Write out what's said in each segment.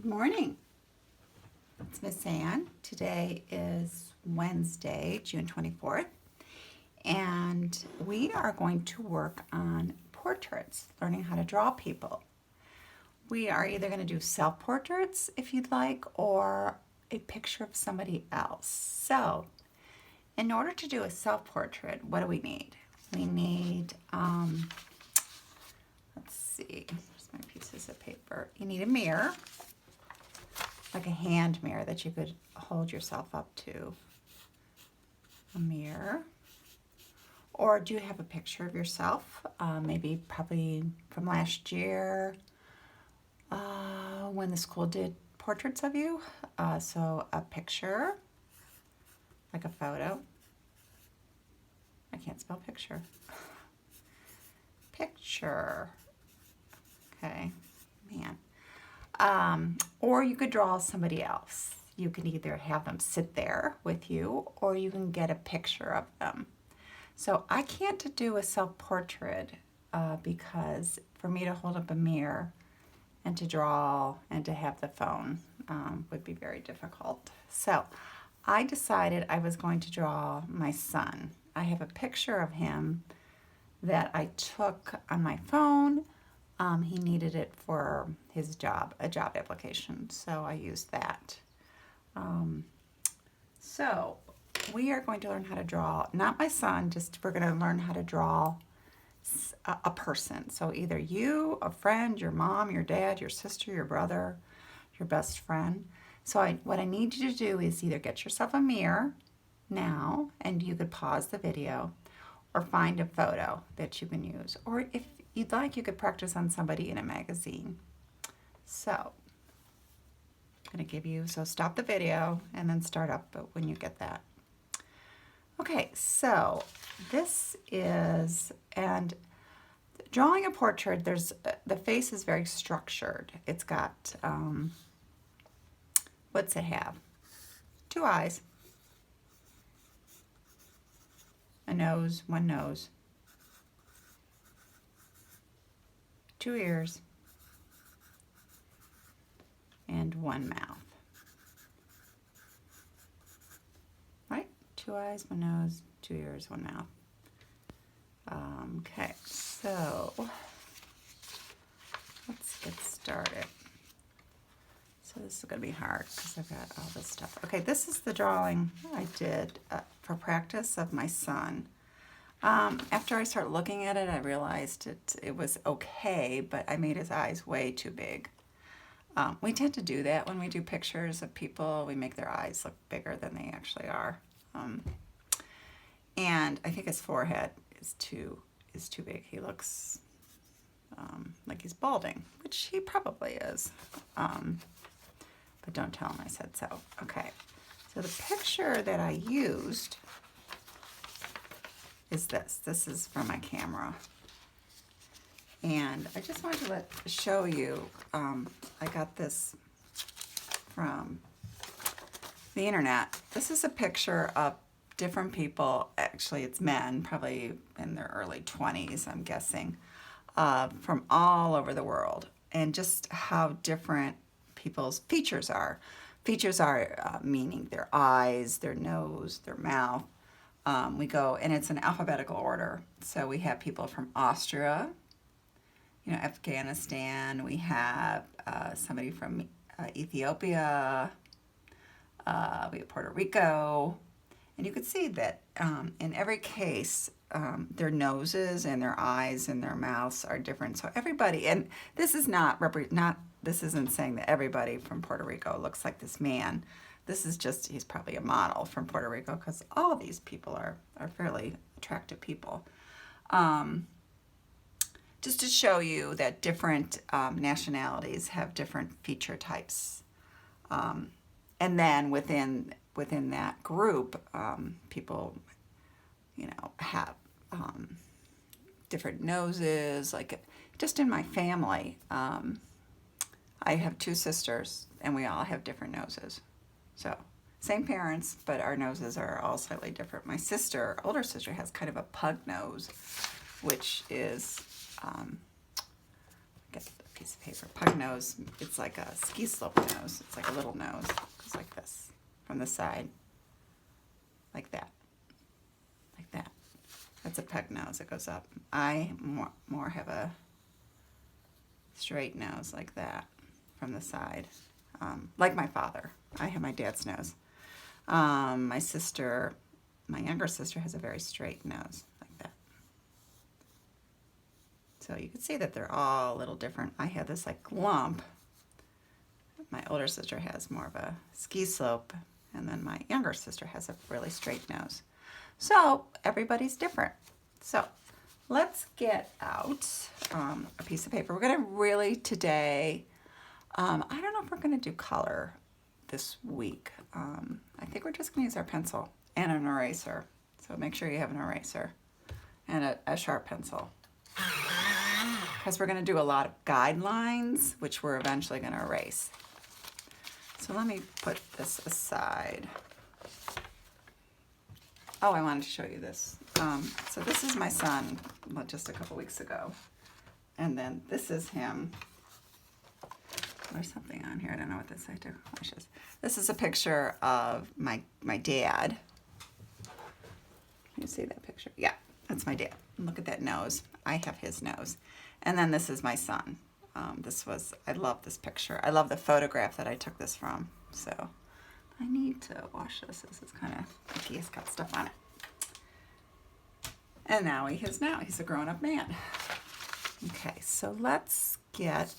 Good morning. It's Miss Ann. Today is Wednesday, June 24th, and we are going to work on portraits, learning how to draw people. We are either going to do self-portraits if you'd like, or a picture of somebody else. So, in order to do a self-portrait, what do we need? We need, let's see, here's my pieces of paper. You need a mirror, like a hand mirror that you could hold yourself up to. A mirror. Or do you have a picture of yourself? Maybe probably from last year when the school did portraits of you. So a picture, like a photo. I can't spell picture. Picture. Okay, man. Or you could draw somebody else. You can either have them sit there with you, or you can get a picture of them. So I can't do a self-portrait because for me to hold up a mirror and to draw and to have the phone would be very difficult. So I decided I was going to draw my son. I have a picture of him that I took on my phone. He needed it for his job, a job application, so I used that. So we are going to learn how to draw, not my son, just we're going to learn how to draw a person. So either you, a friend, your mom, your dad, your sister, your brother, your best friend. So what I need you to do is either get yourself a mirror now, and you could pause the video, or find a photo that you can use. Or if you'd like, you could practice on somebody in a magazine. So I'm going to give you, so stop the video and then start up when you get that. Okay, so this is, and drawing a portrait, the face is very structured. It's got, what's it have? 2 eyes, a nose, 1 nose, 2 ears, and 1 mouth. Right? 2 eyes, 1 nose, 2 ears, 1 mouth. Okay, so let's get started. So this is going to be hard because I've got all this stuff. Okay, this is the drawing I did for practice of my son. After I started looking at it, I realized it was okay, but I made his eyes way too big. We tend to do that when we do pictures of people. We make their eyes look bigger than they actually are. And I think his forehead is too big. He looks like he's balding, which he probably is. But don't tell him I said so. Okay, so the picture that I used is this. This is from my camera. And I just wanted to show you, I got this from the internet. This is a picture of different people, actually it's men, probably in their early 20s, I'm guessing, from all over the world, and just how different people's features are. Features are meaning their eyes, their nose, their mouth. We go, and it's in alphabetical order. So we have people from Austria, Afghanistan. We have somebody from Ethiopia. We have Puerto Rico. And you could see that in every case, their noses and their eyes and their mouths are different. So everybody, and this is this isn't saying that everybody from Puerto Rico looks like this man. This is just, he's probably a model from Puerto Rico, because all these people are fairly attractive people. Just to show you that different nationalities have different feature types. And then within that group, people, have different noses. Like just in my family, I have 2 sisters, and we all have different noses. So same parents, but our noses are all slightly different. My sister, older sister, has kind of a pug nose, which is, piece of paper. Pug nose, it's like a ski slope nose. It's like a little nose. It goes like this from the side. Like that. Like that. That's a pug nose. It goes up. I more have a straight nose like that from the side. Like my father. I have my dad's nose. My sister, my younger sister, has a very straight nose like that. So you can see that they're all a little different. I have this like lump. My older sister has more of a ski slope, and then my younger sister has a really straight nose. So everybody's different. So let's get out a piece of paper. We're going to really today, I don't know if we're going to do color this week. I think we're just going to use our pencil and an eraser. So make sure you have an eraser and a sharp pencil. Because we're going to do a lot of guidelines, which we're eventually going to erase. So let me put this aside. Oh, I wanted to show you this. So this is my son, just a couple weeks ago. And then this is him. There's something on here. I don't know what this is. This is a picture of my dad. Can you see that picture? Yeah, that's my dad. Look at that nose. I have his nose. And then this is my son. I love this picture. I love the photograph that I took this from. So I need to wash this. This is kind of icky. It's got stuff on it. And now he's a grown-up man. Okay, so let's get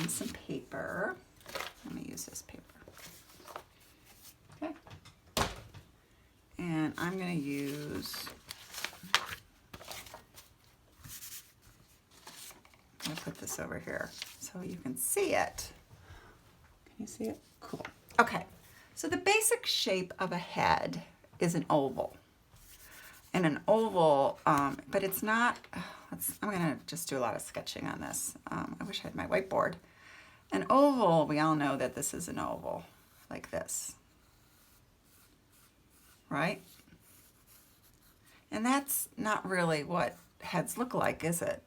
some paper. Let me use this paper. Okay. And I'm going to use, I'm going to put this over here so you can see it. Can you see it? Cool. Okay, so the basic shape of a head is an oval. And an oval, but it's not, I'm going to just do a lot of sketching on this. I wish I had my whiteboard. An oval, we all know that this is an oval, like this. Right? And that's not really what heads look like, is it?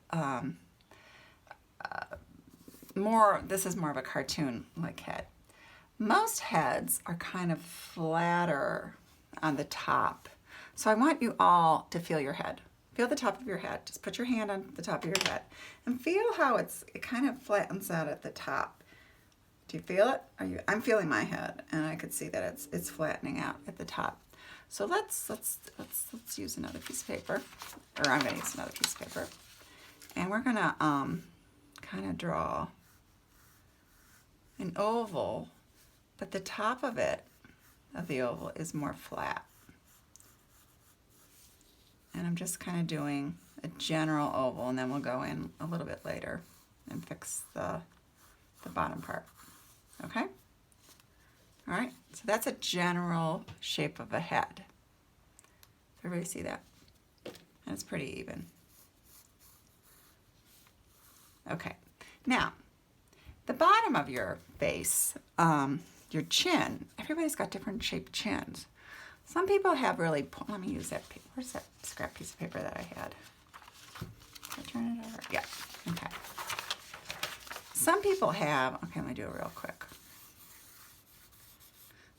This is more of a cartoon-like head. Most heads are kind of flatter on the top. So I want you all to feel your head. Feel the top of your head. Just put your hand on the top of your head and feel how it kind of flattens out at the top. Do you feel it? I'm feeling my head, and I could see that it's flattening out at the top. So let's use another piece of paper, or I'm going to use another piece of paper, and we're going to kind of draw an oval, but the top of the oval is more flat. And I'm just kind of doing a general oval, and then we'll go in a little bit later and fix the bottom part. Okay? All right, so that's a general shape of a head. Everybody see that? And it's pretty even. Okay, now, the bottom of your face, your chin, everybody's got different shaped chins. Some people have really, let me use that paper. Where's that scrap piece of paper that I had? Did I turn it over? Yeah, okay. Some people have, okay, let me do it real quick.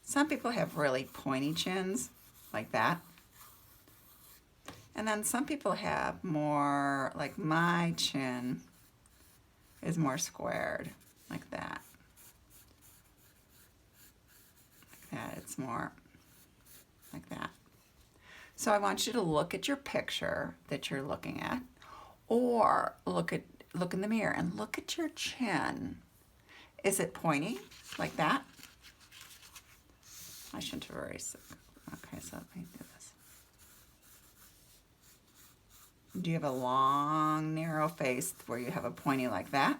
Some people have really pointy chins, like that. And then some people have more, like my chin is more squared, like that. Like that, it's more like that. So I want you to look at your picture that you're looking at, or look in the mirror and look at your chin. Is it pointy like that? I shouldn't have erased it. Okay, so let me do this. Do you have a long, narrow face where you have a pointy like that?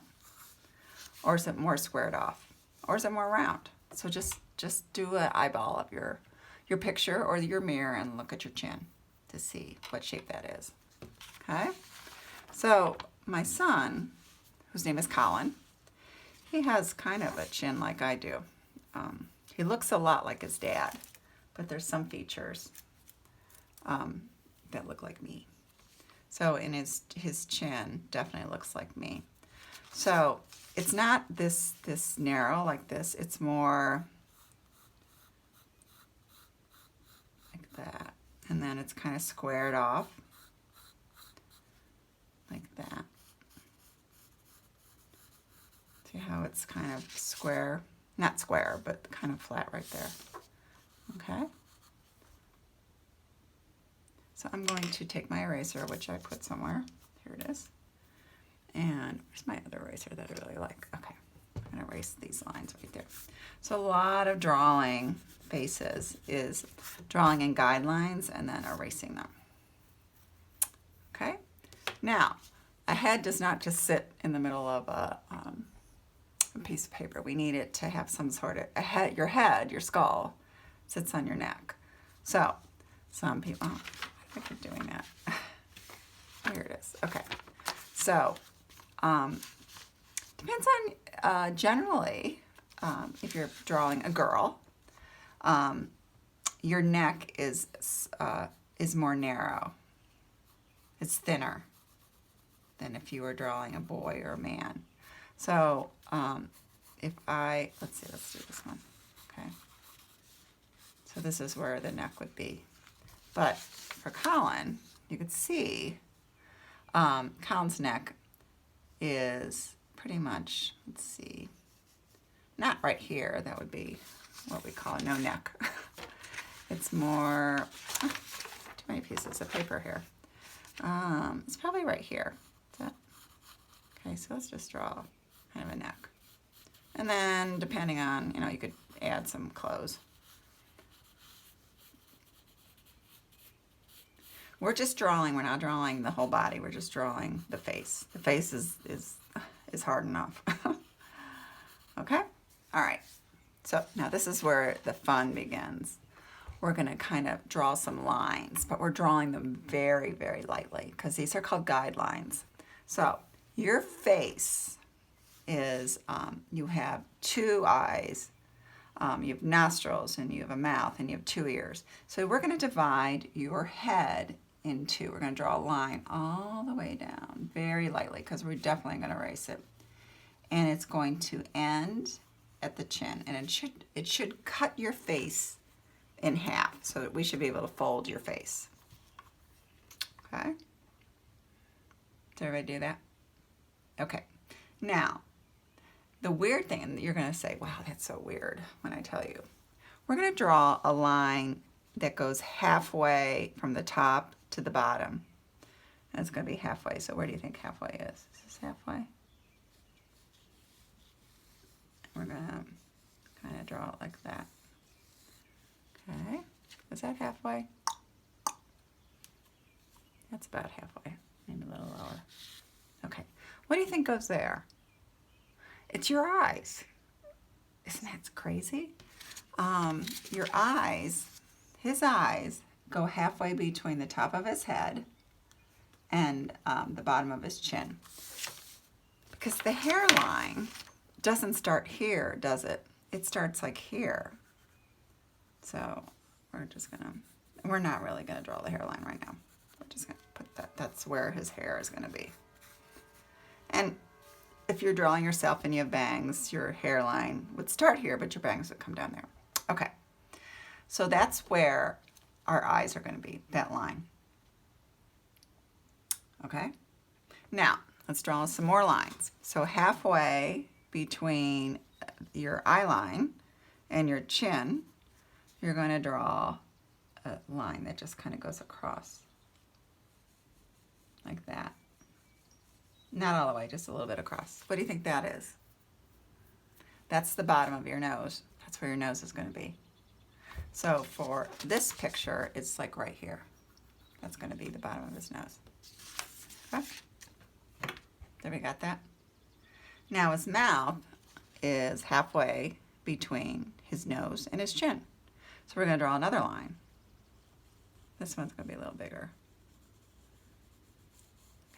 Or is it more squared off? Or is it more round? So just do an eyeball of your picture or your mirror and look at your chin to see what shape that is. Okay? So my son, whose name is Colin, he has kind of a chin like I do. He looks a lot like his dad, but there's some features that look like me. So in his chin definitely looks like me. So it's not this narrow like this. It's more like that. And then it's kind of squared off like that. See how it's kind of square? Not square, but kind of flat right there. Okay. So I'm going to take my eraser, which I put somewhere. Here it is. And where's my other eraser that I really like? Okay, I'm going to erase these lines right there. So a lot of drawing faces is drawing in guidelines and then erasing them. Okay, now a head does not just sit in the middle of a piece of paper. We need it to have some sort of a head. Your head, your skull, sits on your neck. So some people, oh, I keep doing that. Here it is. Okay, so depends on generally if you're drawing a girl, your neck is more narrow. It's thinner than if you were drawing a boy or a man. So if let's do this one. Okay. So this is where the neck would be. But for Colin, you could see Colin's neck is pretty much, let's see, not right here. That would be what we call a no neck. It's more, too many pieces of paper here. It's probably right here. Is that, okay, so let's just draw kind of a neck. And then depending on, you could add some clothes. We're just drawing, we're not drawing the whole body, we're just drawing the face. The face is hard enough. Okay? All right. So now this is where the fun begins. We're going to kind of draw some lines, but we're drawing them very, very lightly because these are called guidelines. So your face is, you have two eyes, you have nostrils, and you have a mouth, and you have two ears. So we're going to divide your head into, we're going to draw a line all the way down very lightly because we're definitely going to erase it. And it's going to end at the chin, and it should cut your face in half so that we should be able to fold your face. Okay? Did everybody do that? Okay. Now, the weird thing, and you're going to say, wow, that's so weird when I tell you. We're going to draw a line that goes halfway from the top to the bottom. And it's going to be halfway. So where do you think halfway is? Is this halfway? We're going to kind of draw it like that. Okay. Is that halfway? That's about halfway. Maybe a little lower. Okay. What do you think goes there? It's your eyes. Isn't that crazy? Your eyes, his eyes, go halfway between the top of his head and the bottom of his chin. Because the hairline doesn't start here, does it? It starts like here. So we're not really gonna draw the hairline right now. We're just gonna put that, that's where his hair is gonna be. And if you're drawing yourself and you have bangs, your hairline would start here, but your bangs would come down there. Okay, so that's where our eyes are gonna be, that line. Okay, now let's draw some more lines. So halfway between your eye line and your chin, you're going to draw a line that just kind of goes across like that. Not all the way, just a little bit across. What do you think that is? That's the bottom of your nose. That's where your nose is going to be. So for this picture, it's like right here. That's going to be the bottom of his nose. Okay? There we got that. Now his mouth is halfway between his nose and his chin. So we're going to draw another line. This one's going to be a little bigger.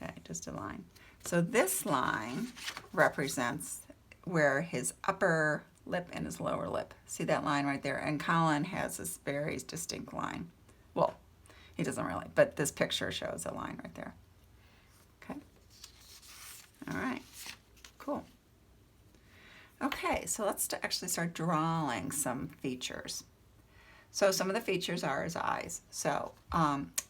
Okay, just a line. So this line represents where his upper lip and his lower lip. See that line right there? And Colin has this very distinct line. Well, he doesn't really, but this picture shows a line right there. Okay. All right. Cool. Okay, so let's actually start drawing some features. So some of the features are his eyes. So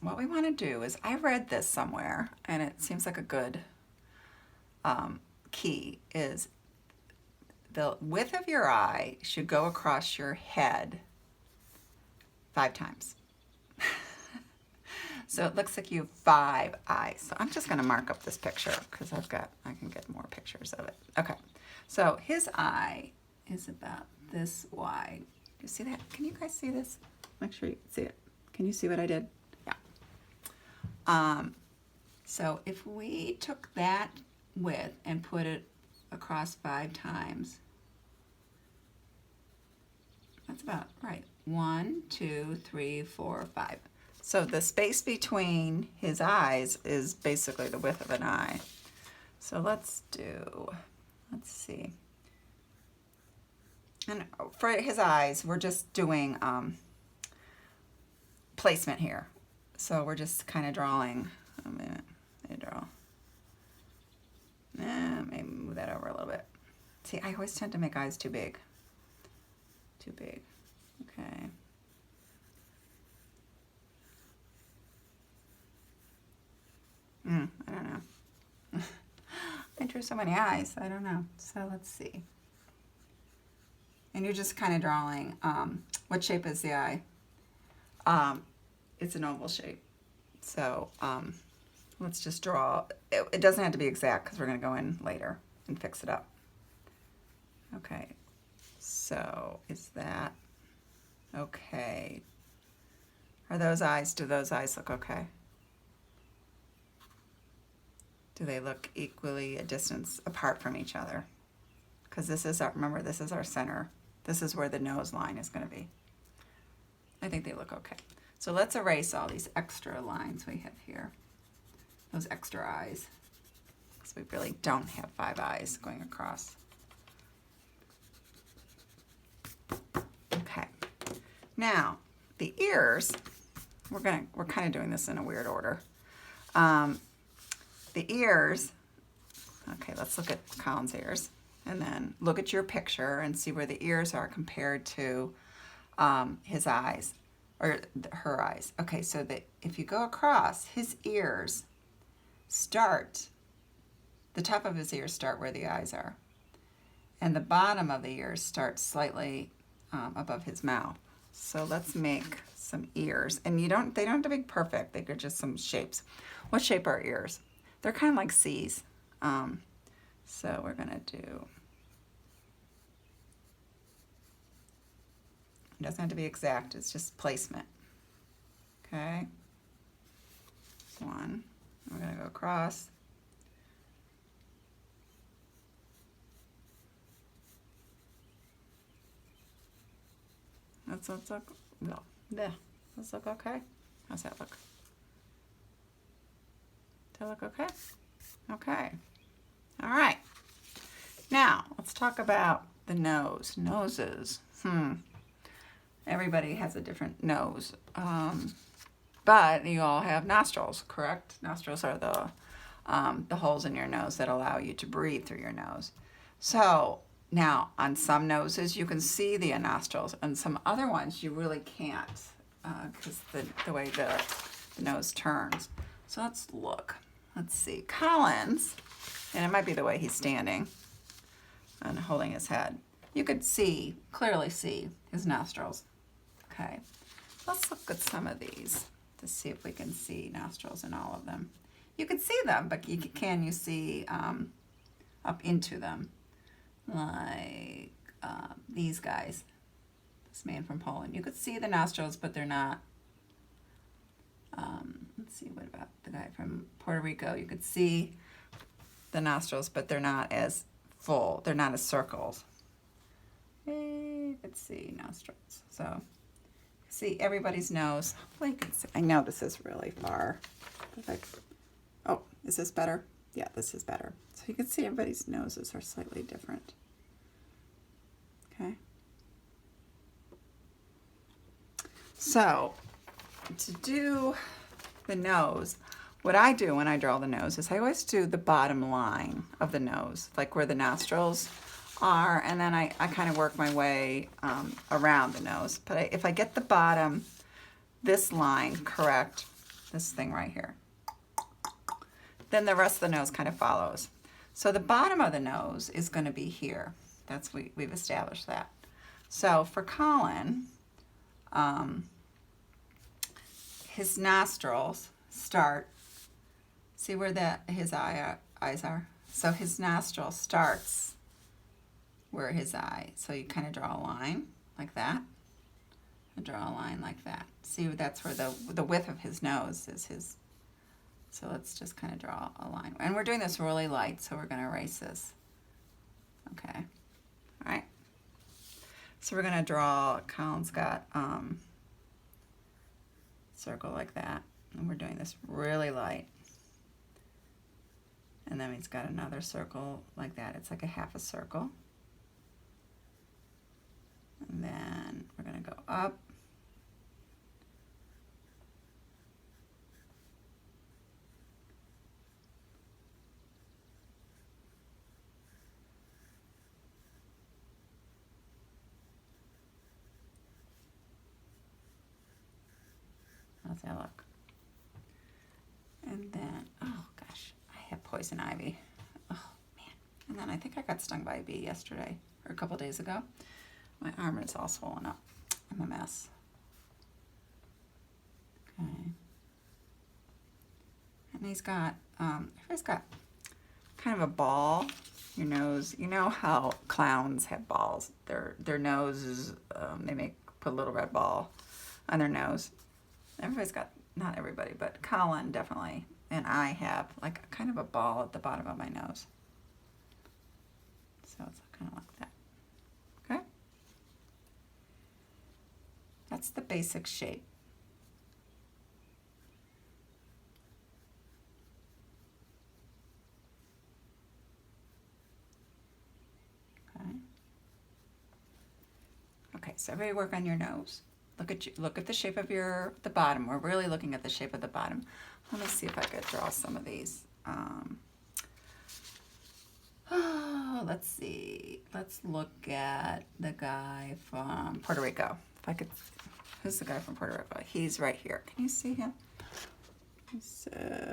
what we want to do is, I read this somewhere, and it seems like a good key, is the width of your eye should go across your head 5 times. So it looks like you have 5 eyes. So I'm just going to mark up this picture because I can get more pictures of it. Okay, so his eye is about this wide. You see that? Can you guys see this? Make sure you see it. Can you see what I did? Yeah. So if we took that width and put it across 5 times, that's about right. 1, 2, 3, 4, 5. So the space between his eyes is basically the width of an eye. So let's see. And for his eyes, we're just doing placement here. So we're just kind of drawing. A minute, let me draw. Maybe move that over a little bit. See, I always tend to make eyes too big. Too big. Okay. I don't know. I drew so many eyes, I don't know. So let's see. And you're just kind of drawing, what shape is the eye? It's an oval shape. So let's just draw. It doesn't have to be exact because we're going to go in later and fix it up. Okay, so is that okay? Do those eyes look okay? Do they look equally a distance apart from each other? Because remember, this is our center. This is where the nose line is going to be. I think they look okay. So let's erase all these extra lines we have here. Those extra eyes. Because we really don't have 5 eyes going across. Okay. Now, the ears, we're kind of doing this in a weird order. The ears, okay, let's look at Colin's ears. And then look at your picture and see where the ears are compared to his eyes, or her eyes. Okay, so if you go across, his ears the top of his ears start where the eyes are. And the bottom of the ears start slightly above his mouth. So let's make some ears. And they don't have to be perfect, they're just some shapes. What shape are ears? They're kind of like C's. So we're gonna do, it doesn't have to be exact, it's just placement. Okay, 1, we're gonna go across. Let's look, well, yeah, let's look okay. How's that look? Does that look okay? Okay. All right. Now, let's talk about the nose. Noses. Everybody has a different nose. But you all have nostrils, correct? Nostrils are the holes in your nose that allow you to breathe through your nose. So now, on some noses, you can see the nostrils, and some other ones you really can't because the way the nose turns. So let's look. Let's see. Colin's, and it might be the way he's standing and holding his head. You could clearly see his nostrils. Okay. Let's look at some of these to see if we can see nostrils in all of them. You can see them, but can you see up into them? Like these guys. This man from Poland. You could see the nostrils, but they're not. Let's see, what about the guy from Puerto Rico? You could see the nostrils, but they're not as full. They're not as circles. Let's see, nostrils. So, see everybody's nose. Hopefully you can see. I know this is really far. Oh, is this better? Yeah, this is better. So you can see everybody's noses are slightly different. Okay. So, to do the nose, What I do when I draw the nose is I always do the bottom line of the nose, like where the nostrils are, and then I kind of work my way around the nose. But if I get the bottom, this line correct, this thing right here, then the rest of the nose kind of follows. So the bottom of the nose is going to be here. We've established that. So for Colin, his nostrils start, see where his eyes are? So his nostril starts where his eye. So you kind of draw a line like that. And draw a line like that. See, that's where the width of his nose is his. So let's just kind of draw a line. And we're doing this really light, so we're going to erase this. Okay. All right. So we're going to draw, Colin's got circle like that. And we're doing this really light. And then he's got another circle like that. It's like a half a circle. And then we're going to go up. How's that look? And then, oh gosh, I have poison ivy. Oh man. And then I think I got stung by a bee yesterday or a couple days ago. My arm is all swollen up. I'm a mess. Okay. And he's got kind of a ball. Your nose, you know how clowns have balls. Their noses, put a little red ball on their nose. Everybody's got, not everybody, but Colin definitely, and I have like kind of a ball at the bottom of my nose. So it's kind of like that. Okay? That's the basic shape. Okay. Okay, so everybody work on your nose. Look at the shape of the bottom. We're really looking at the shape of the bottom. Let me see if I could draw some of these. Let's see. Let's look at the guy from Puerto Rico. If I could, who's the guy from Puerto Rico? He's right here. Can you see him?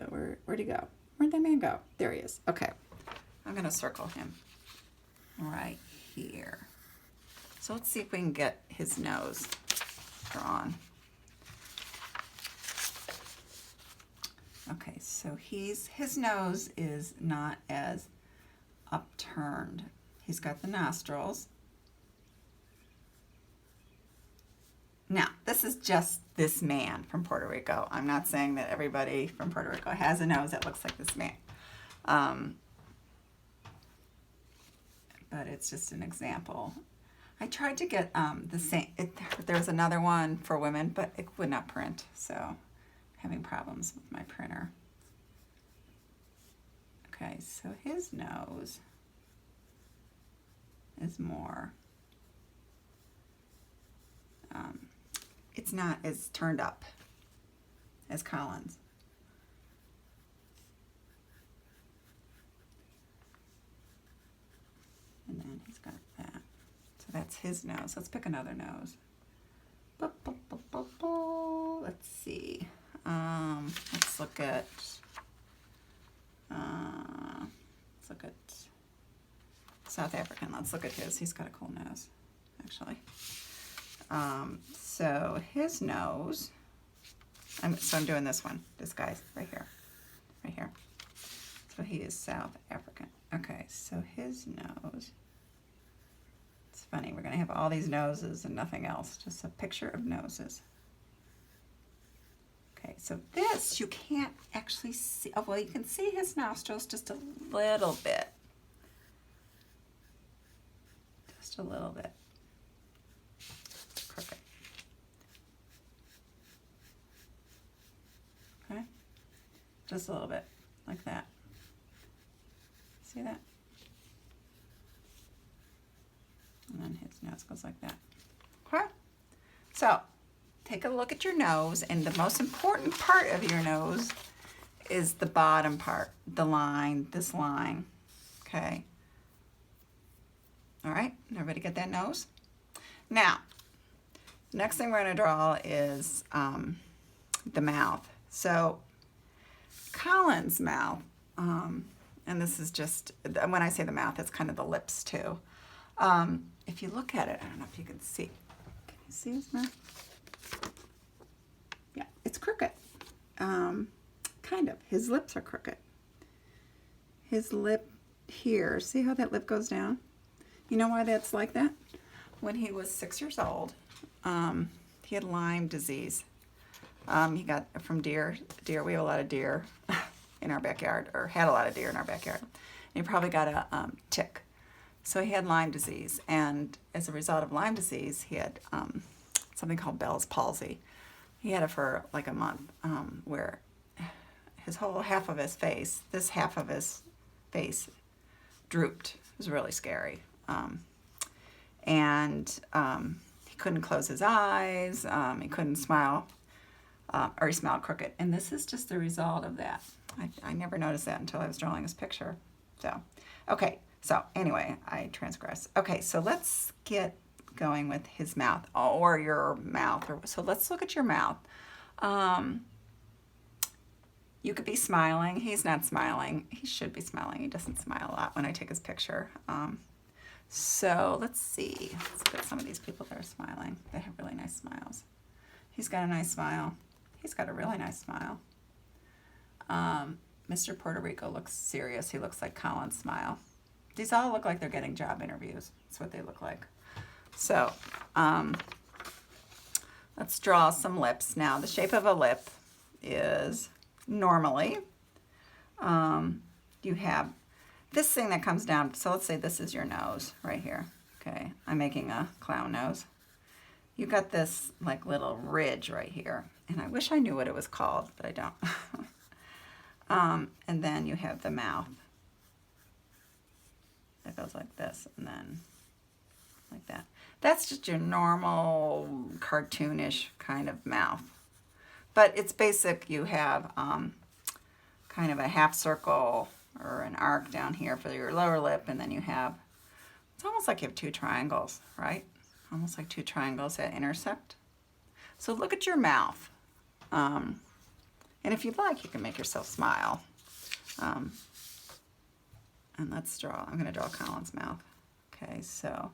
Where'd he go? Where'd that man go? There he is. Okay. I'm gonna circle him right here. So let's see if we can get his nose drawn. Okay, so his nose is not as upturned. He's got the nostrils. Now, this is just this man from Puerto Rico. I'm not saying that everybody from Puerto Rico has a nose that looks like this man. But it's just an example. I tried to get the same, there's another one for women, but it would not print, so having problems with my printer. Okay, so his nose is more, it's not as turned up as Colin's. And then he's got that. So that's his nose. Let's pick another nose. Let's see. Let's look at South African. Let's look at his. He's got a cool nose, actually. So his nose. So I'm doing this one. This guy right here, right here. So he is South African. Okay, so his nose. It's funny, we're going to have all these noses and nothing else, just a picture of noses. Okay, so this you can't actually see. Oh, well, you can see his nostrils just a little bit. Just a little bit. Perfect. Okay, just a little bit, like that. See that? And then his nose goes like that. Okay? So, take a look at your nose, and the most important part of your nose is the bottom part, the line, this line, okay? All right, everybody get that nose? Now, next thing we're gonna draw is the mouth. So Colin's mouth, and this is just, when I say the mouth, it's kind of the lips too. If you look at it, I don't know if you can see. Can you see his mouth? Yeah, it's crooked. Kind of. His lips are crooked. His lip here, see how that lip goes down? You know why that's like that? When he was 6 years old, he had Lyme disease. He got it from deer. We have a lot of deer in our backyard, or had a lot of deer in our backyard. And he probably got a tick. So he had Lyme disease, and as a result of Lyme disease, he had something called Bell's palsy. He had it for like a month, where his whole half of his face, this half of his face, drooped. It was really scary. He couldn't close his eyes, he couldn't smile, or he smiled crooked. And this is just the result of that. I never noticed that until I was drawing this picture. So, okay, so anyway, I transgress. Okay, so let's get going with his mouth, or your mouth. So let's look at your mouth. You could be smiling. He's not smiling. He should be smiling. He doesn't smile a lot when I take his picture. So let's see. Let's look at some of these people that are smiling. They have really nice smiles. He's got a nice smile. He's got a really nice smile. Mr. Puerto Rico looks serious. He looks like Colin's smile. These all look like they're getting job interviews. That's what they look like. So let's draw some lips. Now, the shape of a lip is normally, you have this thing that comes down. So let's say this is your nose right here. Okay, I'm making a clown nose. You got this like little ridge right here, and I wish I knew what it was called, but I don't. And then you have the mouth that goes like this, and then like that. That's just your normal cartoonish kind of mouth. But it's basic. You have kind of a half circle or an arc down here for your lower lip, and then you have, it's almost like you have two triangles, right? Almost like two triangles that intersect. So look at your mouth. And if you'd like, you can make yourself smile. And let's draw, I'm gonna draw Colin's mouth. Okay, so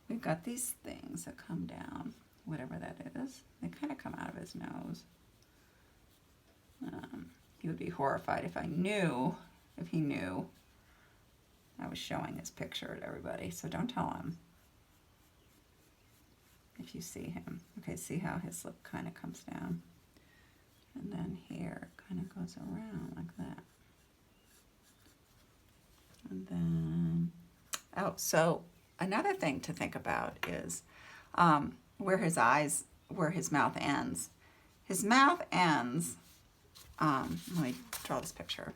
we've got these things that come down, whatever that is. They kind of come out of his nose. He would be horrified if he knew I was showing his picture to everybody. So don't tell him if you see him. Okay, see how his lip kind of comes down. And then here it kind of goes around like that. And then, oh, so another thing to think about is where his mouth ends. His mouth ends, let me draw this picture.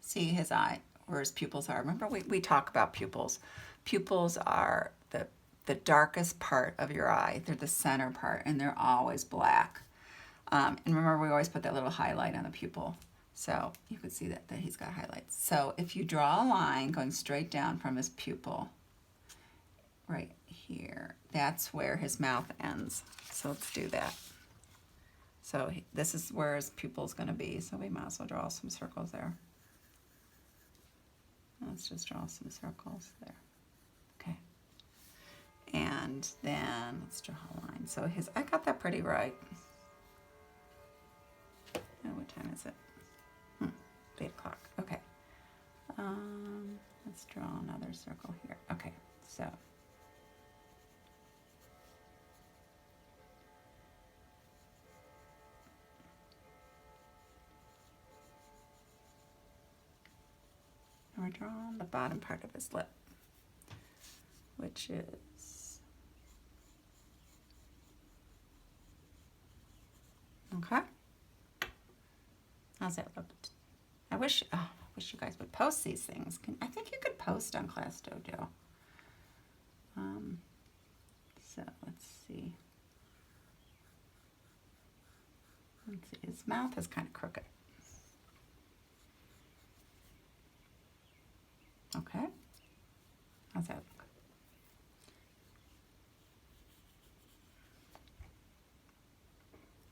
See his eye, where his pupils are. Remember, we talk about pupils. Pupils are the darkest part of your eye. They're the center part, and they're always black. And remember, we always put that little highlight on the pupil. So you could see that he's got highlights. So if you draw a line going straight down from his pupil, right here, that's where his mouth ends. So let's do that. So this is where his pupil's going to be. So we might as well draw some circles there. Let's just draw some circles there. Okay. And then let's draw a line. So I got that pretty right. Oh, what time is it? 8 o'clock. Okay. Let's draw another circle here. Okay, so. And we're drawing the bottom part of his lip, which is, okay. How's that look? I wish you guys would post these things. I think you could post on Class Dojo. So let's see. His mouth is kind of crooked.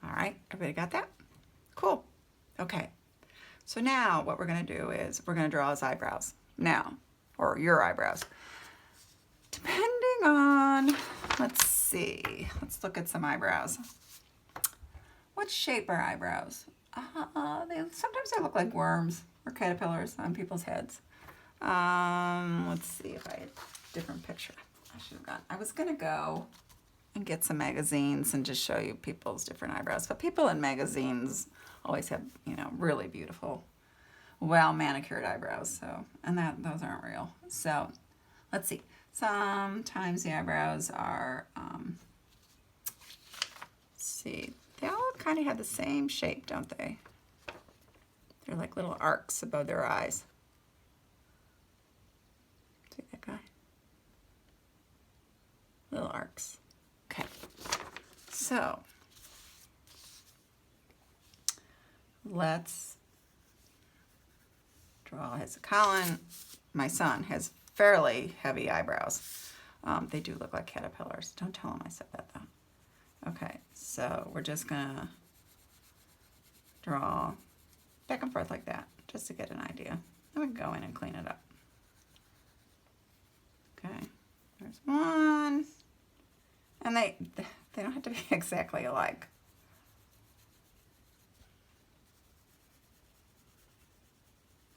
All right, everybody got that? Cool. Okay, so now what we're going to do is we're going to draw his eyebrows now, or your eyebrows. Depending on, let's see, let's look at some eyebrows. What shape are eyebrows? Sometimes they look like worms or caterpillars on people's heads. Let's see if I had a different picture. I was going to go and get some magazines and just show you people's different eyebrows. But people in magazines always have, really beautiful, well manicured eyebrows. So, and those aren't real. So, let's see. Sometimes the eyebrows are, let's see, they all kind of have the same shape, don't they? They're like little arcs above their eyes. See that guy? Little arcs. Okay. So, let's draw his Colin. My son has fairly heavy eyebrows. They do look like caterpillars. Don't tell him I said that though. Okay, so we're just gonna draw back and forth like that, just to get an idea. Then we can go in and clean it up. Okay, there's one. And they don't have to be exactly alike.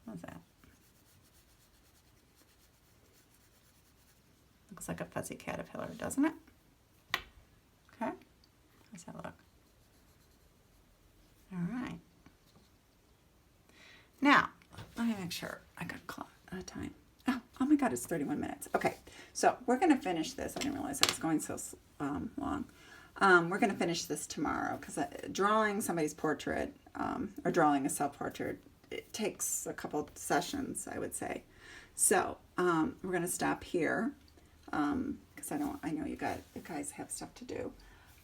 What's that? Looks like a fuzzy caterpillar, doesn't it? Okay, how's that look? All right. Now, let me make sure I got time. Oh my God, it's 31 minutes. Okay, so we're going to finish this. I didn't realize I was going so long. We're going to finish this tomorrow because drawing somebody's portrait or drawing a self-portrait, it takes a couple sessions, I would say. So we're going to stop here because I know you guys have stuff to do.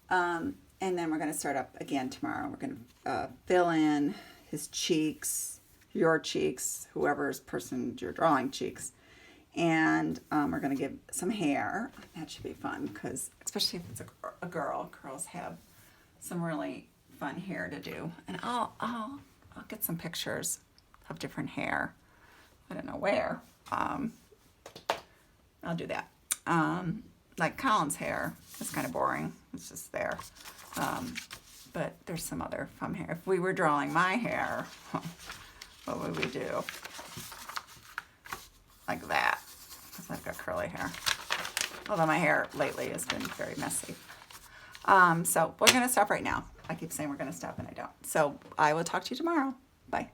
And then we're going to start up again tomorrow. We're going to fill in his cheeks, your cheeks, whoever's person you're drawing cheeks. And we're going to give some hair. That should be fun because, especially if it's a girl, girls have some really fun hair to do. And I'll get some pictures of different hair. I don't know where. I'll do that. Like Colin's hair is kind of boring. It's just there. But there's some other fun hair. If we were drawing my hair, what would we do? Like that. Because I've got curly hair. Although my hair lately has been very messy. So we're going to stop right now. I keep saying we're going to stop and I don't. So I will talk to you tomorrow. Bye.